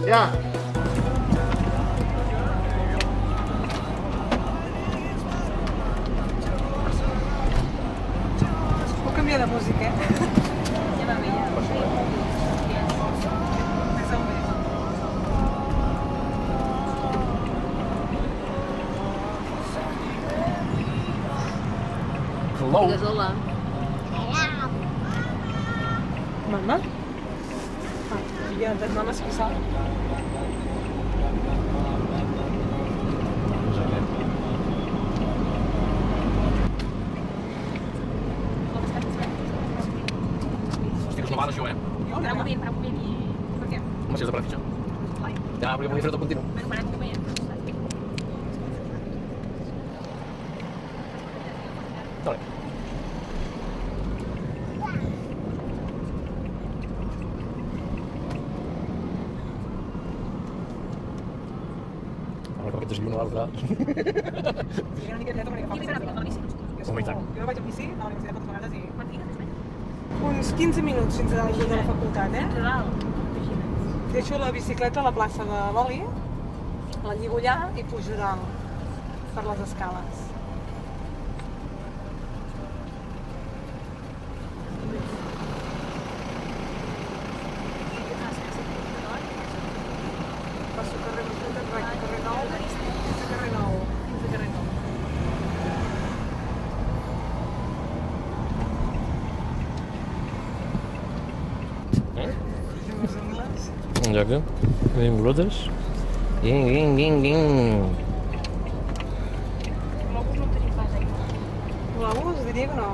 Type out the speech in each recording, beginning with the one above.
Ja. Puc canviar de música, Ja va bé, ja. Més o menys. Hello. Digues hola. Mama? Ja, les mames qui sap. Estic eslovant això, Para un moment i... Per què? Home, si és de pràctica. Ja, perquè volia fer tot continu. Bueno, para un moment. Vale. Ara que aquest deslluna l'altre... Sí, una mica llet perquè fa I la bici. Home, i tant. Jo vaig amb bici a la universitat moltes vegades i... Quant digues? Uns 15 minuts fins a l'ajuda de la facultat, Total. Deixo la bicicleta a la plaça de l'Oli, la lligo allà i pujo dalt per les escales. Passo carrer recte, carrer Nou, fins a carrer Nou. Fins a carrer Nou. Els angles. Enjoca. Benvingudes. Ging. Globus no en tenim pas, Globus, diria que no.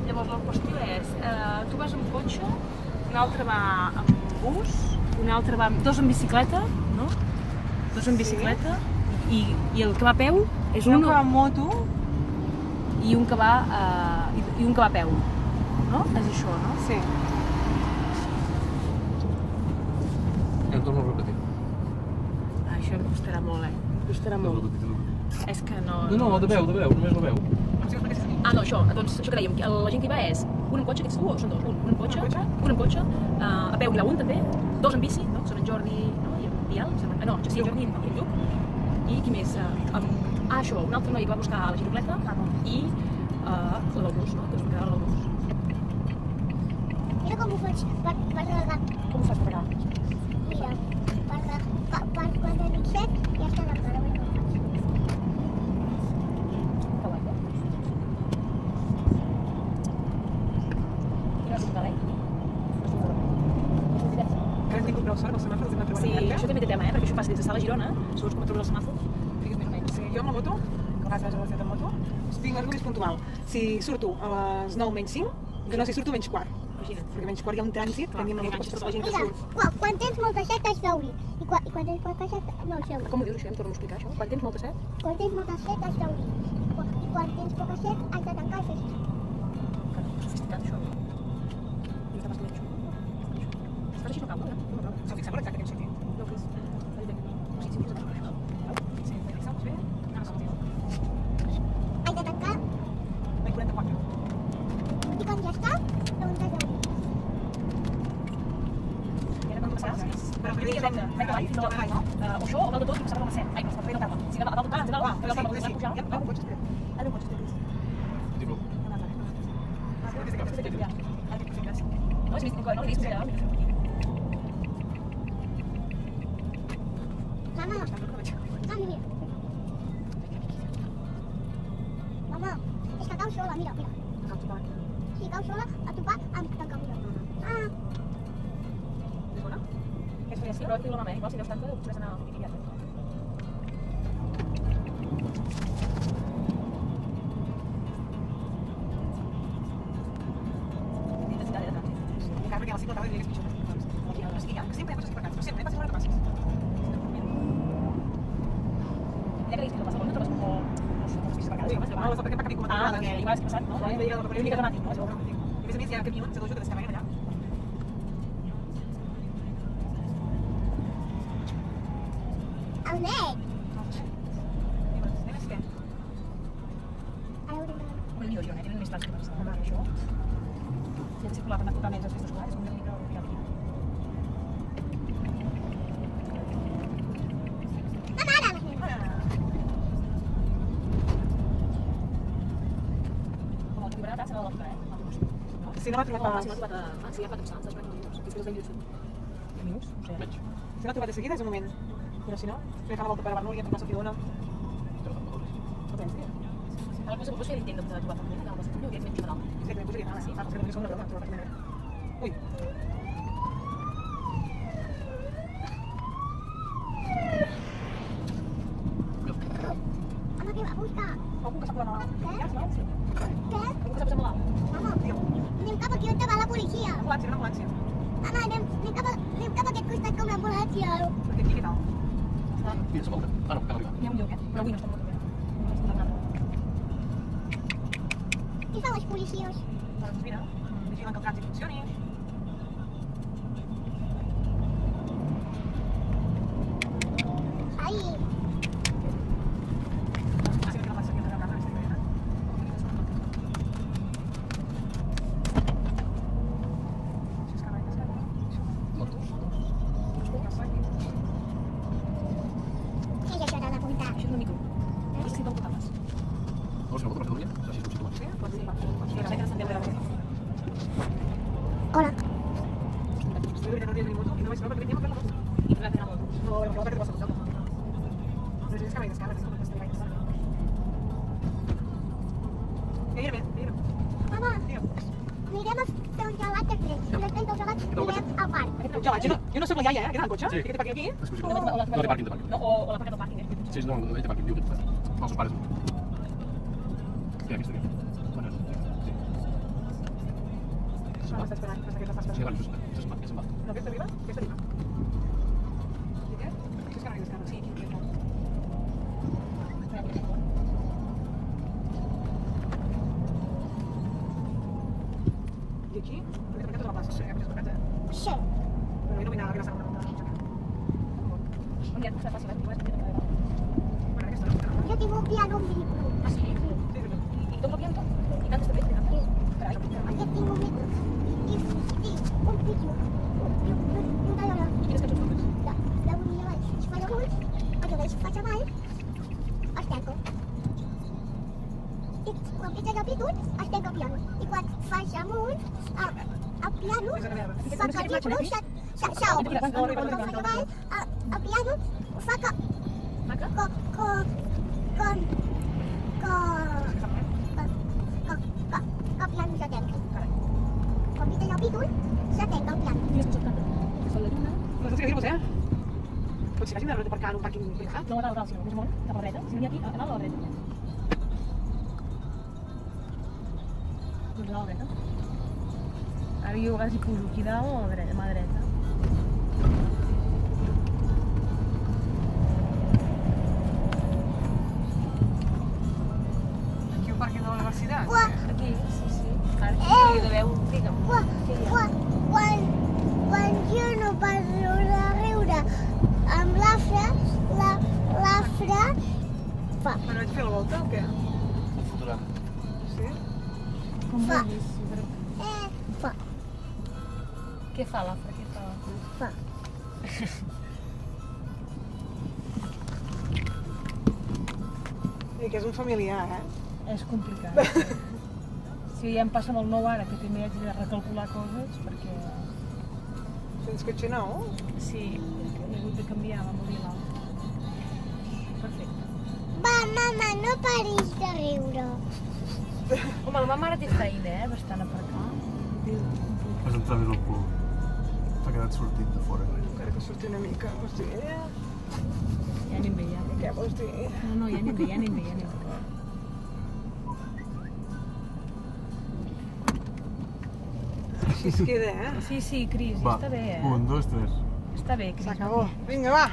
Llavors la qüestió és, tu vas amb cotxe, un altre va amb bus, un altre va amb... dos en bicicleta, no? Dos en bicicleta, i el que va a peu és Un un que va amb moto, i un que va, i un que va a peu, no? És això, no? sí. Em torno a repetir. Ah, això em costarà molt, Em costarà molt. És que no... No, de veu, només la veu. Ah, no, això, doncs això que dèiem, que la gent que hi va és un amb cotxe, que ets tu o són dos? Un amb cotxe, a peu n'hi ha un també, dos en bici, no? Són en Jordi, no? I en Biel, em sembla. No, sí, en Jordi i en Lluc. I qui més? Això, un altre noi que va buscar la giraculeta i l'autobús, no? Que es va quedar a l'autobús. Mira com ho faig per regar. Com ho fas per regar? Mira, per quan dic set ja està regat. Ara veure com ho faig. Per l'aigua. I no has de l'aigua? Que has tingut prou sort, els semàfors hem trobat Sí, cerca. això també té tema, perquè això passa des de Sala Girona, segons com et trobes els semàfors, figues més o menys. Sí, jo amb la moto, que vas a la universitat amb moto, tinc un és puntual. Si surto a les 9 menys 5, que no, si surto menys quart. Imagina't. Perquè menys quart hi ha un trànsit, que a mi amb la moto tota la gent que Mira, surt. quan tens molta set has d'obrir. I quan tens poca set no has d'obrir. Com ho dius, això? Em torno a explicar, això? Quan tens molta set? Quan tens molta set has d'obrir. I quan tens poca set has de tancar el fest. Que no, sofisticat, això. No està pas això. Si fas així no cau, no? No cau. S'ho fixava exacte aquest sentit. No, que és... O sigui, si mires això. Sí, t'he fixat bé? Ara s'ho diu. Has de tancar La 44. i quan ja està, doncs has d'obrir. I ara quan passaràs? Però primer dia recte, recte avall, fins a la... O això, o dalt de tot, i passava a les 7. Ai, no, està fent la tarda. Si anava a dalt de tot, fins a dalt, perquè el tarda, sí, pujar. ja, va, un cotxe, espera. Ara un cotxe, espera. Diu-lo. No, és vist, no l'he vist allà. Mama, mira. Mama, és que cau sola, mira. Sí, cau sola a topar amb tancamura. Ah, És bona? És fàcil, però diu la mama, igual si deus tanta, potser anar al tiquillat. Intensitat de trànsit. Encara perquè a la cicla tarda diria que és pitjor. Doncs, sí, que sempre hi ha coses aparcades, però sempre, passis l'hora que passis. Ja que dius que no passa molt, no trobes com... No sé, com si aparcades, Sí, no, perquè m'ha com a Ah, perquè igual és passat, no? Sí, veia la paperera. L'únic dramàtic, no? A més hi ha camions de dojo que descarreguen allà. el net. Nenes, què? Ara ho diré. millor, jo, tenen més tants que Barcelona, això. I han circulat amb totalment els festos escolars, és una mica complicat. Com el que tindrà la taça de l'altre, Si no m'ha trobat Si no ha trobat a... sí, ja fa temps, s'ha esperat uns minuts. Després dels 10 minuts, no sé. Menys. Si no ha trobat de seguida és un moment. Però si no, li fa la volta per la Bernúria, per la Sofidona. No tens, tio? Ara pots fer l'intent de trobar per moment, que el Sofidona hauria fet general. Sí, que m'hi posaria nada, sí. Fa que no som una broma, trobar per primera. Ui. Mama, què va a buscar? Algú que s'ha posat malalt. Què? Ja, no? Sí. Què? Algú que s'ha posat malalt. Mama, Digue'm. anem cap aquí on va la policia. Ambulància, una ambulància. Mama, anem cap a aquest costat com l'ambulància. Perquè aquí què tal? Mira, som alta. Ah, no, cal arribar. Hi ha un lloc, però avui no està molt bé. Què fan els policies? Doncs mira, vigilen que el trànsit funcioni. Ai, Ah, sí, que no passa, que no passa, que no passa. Si és que no hi ha cascat, Motos. què és això de l'apuntar? Això és una micro. És que portables. No, si no, moto, Barcelona, així és un Sí? Doncs sí, va. Sí, la gent s'entén de Hola. Jo no havia moto i no vaig trobar perquè tenia per la moto. I tu vas fer la moto. No, era perquè te vas a posar. Però si és que vaig descar, és com que estic vaig descar. Mira. Mama, Digue'm. anirem a fer un gelat després. I després del gelat anirem al parc. Un gelat. Jo no soc la iaia, que anava al cotxe. Sí. Que té pàrquing aquí. Exclusiu. No, No té pàrquing, té pàrquing. No, o l'aparcat del pàrquing, Sí, no, no té pàrquing, diu que té pàrquing. Els seus pares. Sí, aquí està aquí. Sí. Ah, m'està esperant, que està Sí, esperant. vale, això se'n va. No, aquesta arriba? Aquesta arriba. I què? Si és que no hi ha descar. Sí, aquí. I aquí? Perquè també tota la plaça. Sí, que és una Sí. Però jo no vull anar a la segona volta. Un dia està fàcil, tu vas tenir una Bueno, aquesta no. Jo tinc un piano amb micro. Ah, sí? Sí, sí, sí. I tot el piano? I cantes també? Sí. Carai, Jo tinc un micro. I un pitjor. I un tallador. i quines cançons toques? De un avall es fa amunt, el que faig avall, es tanco. I quan pitja el pitut, es tanca el piano. I quan faig amunt, el piano És a la merda. fa que el micro s'obre. Quan faig avall, el piano fa que Maca? el piano se tanca. Quan pitja el pitut, se tanca el piano. Quines cançons canten? Sol la lluna. No saps què dir-vos, Potser si vagin de aparcar en un pàrquing privat. No, a dalt, sinó més molt, cap a la dreta. Si venia aquí, a dalt a la dreta. Doncs a la dreta. Ara jo a vegades hi poso aquí dalt o a la dreta, a mà dreta. Aquí un pàrquing de la universitat. Uah. Aquí, sí. Ara aquí hi deveu, digue'm. Quan jo no passo de riure amb l'Afra, l'Afra fa. Bueno, vaig fer la volta o què? Futurama. Sí? Com Fa. vulguis. Fa. Què fa l'Afra? Què fa l'Afra? Fa. I que és un familiar, És complicat. Sí, ja em passa amb el nou ara, que també haig de recalcular coses, perquè... Tens cotxe nou? Sí, he hagut de canviar, va morir l'altre. Perfecte. Va, mama, no paris de riure. Home, la meva mare té feina, bastant aparcar. Has entrat més al cul. T'ha quedat sortint de fora. Encara que surti una mica, vols dir? Ja anem bé, ja. Què vols dir? No, ja anem bé, ja anem bé, ja anem bé. Així es queda, Sí, Cris, Va, està bé, 1, 2, 3. Està bé, Cris. S'acabó. Vinga, va.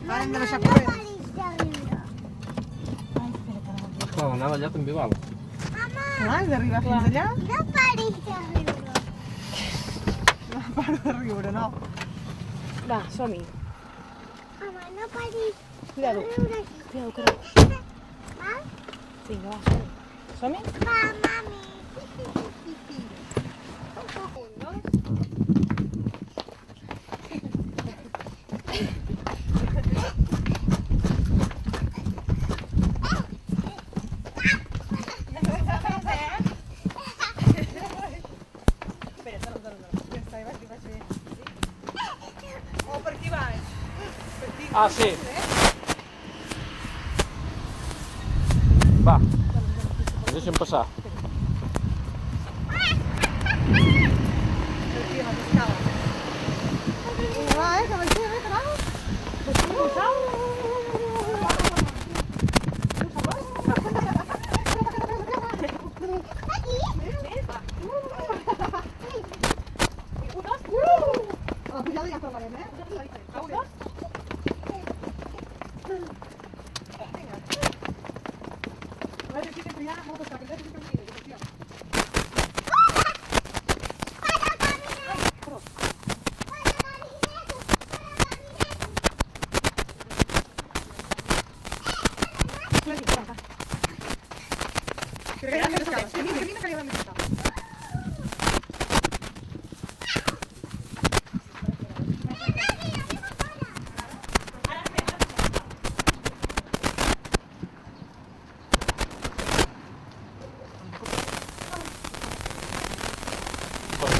Ara hem de deixar No corrent. paris de riure. Ai, espera, que no. Clar, anar allà també val. Mama, Clar, hem d'arribar fins allà. no paris de riure. No paro de riure, no. Va, som-hi. Mama, no paris de Cuidado. riure. Cuidado, que no. Va, Vinga, va, som-hi. Som-hi? va, mama. Ah, sí. Va. Deixa'm passar.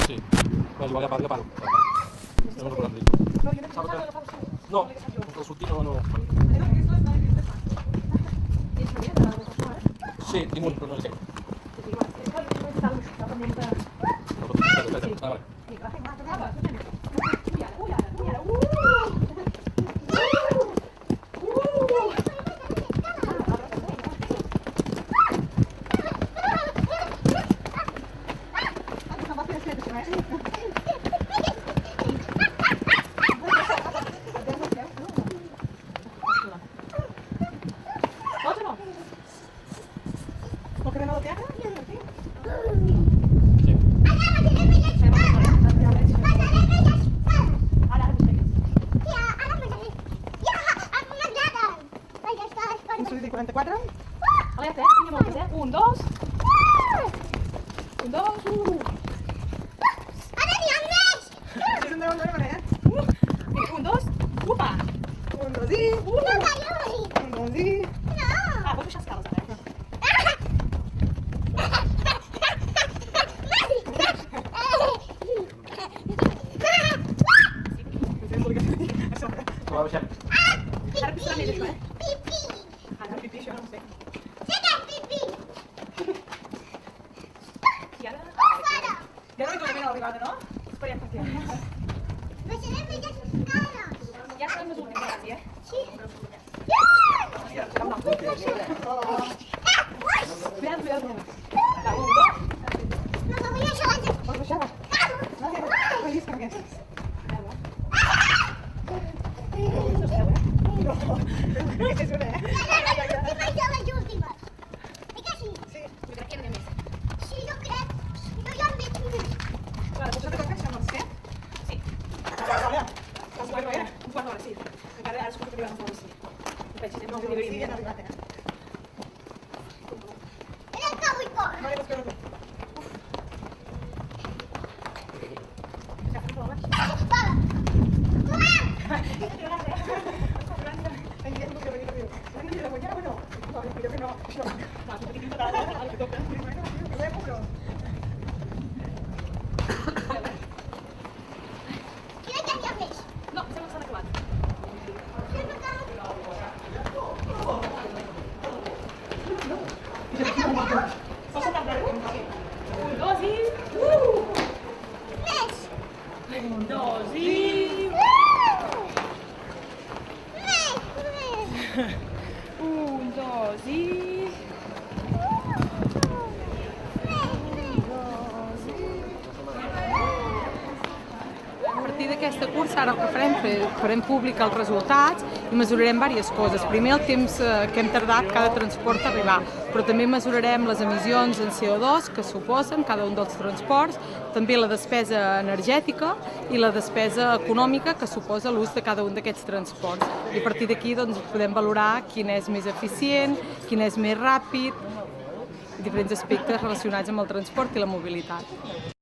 Sí. Vale, ja paro. No me recordo. No, el sortir no. Sí, tinc un, però no sé. Alerta, tinc moltes, 1, 2. 1, 2, Ara n'hi ha més! 1, 2, upa! No t'ayudi! No! Ah, pots baixar escales ara, Va, baixem. Ara costarà més això, Pipí! Ara, pipí, això no ho sé. Sí que és pipí! I ara... Fora! Ja no hi tornem a l'arribada, no? Esperem per aquí. Baixarem aquestes escales! Ja estan les últimes, quasi, Sí! Cuidado. Va, 1, 2. No, no vull això! Pots baixar? Les últimes! Vinga, sí! Jo crec que n'hi ha més. Sí, jo crec! No hi ha més! Vale, potser te toca això, Mercè? Sí. Un quart d'hora, sí. Encara ara es pot arribar a la bici. No pensis, no arribaríem. Ja n'ha arribat, Era el que vull córrer! Crec que n'hi ha més! No, sembla que s'han acabat. Un, dos i... Més! Un, dos i... Un, dos i... A partir d'aquesta cursa ara el que farem públic els resultats i mesurarem diverses coses. Primer el temps que hem tardat cada transport a arribar, però també mesurarem les emissions en CO2 que suposen cada un dels transports, també la despesa energètica i la despesa econòmica que suposa l'ús de cada un d'aquests transports. I a partir d'aquí doncs, podem valorar quin és més eficient, quin és més ràpid, diferents aspectes relacionats amb el transport i la mobilitat.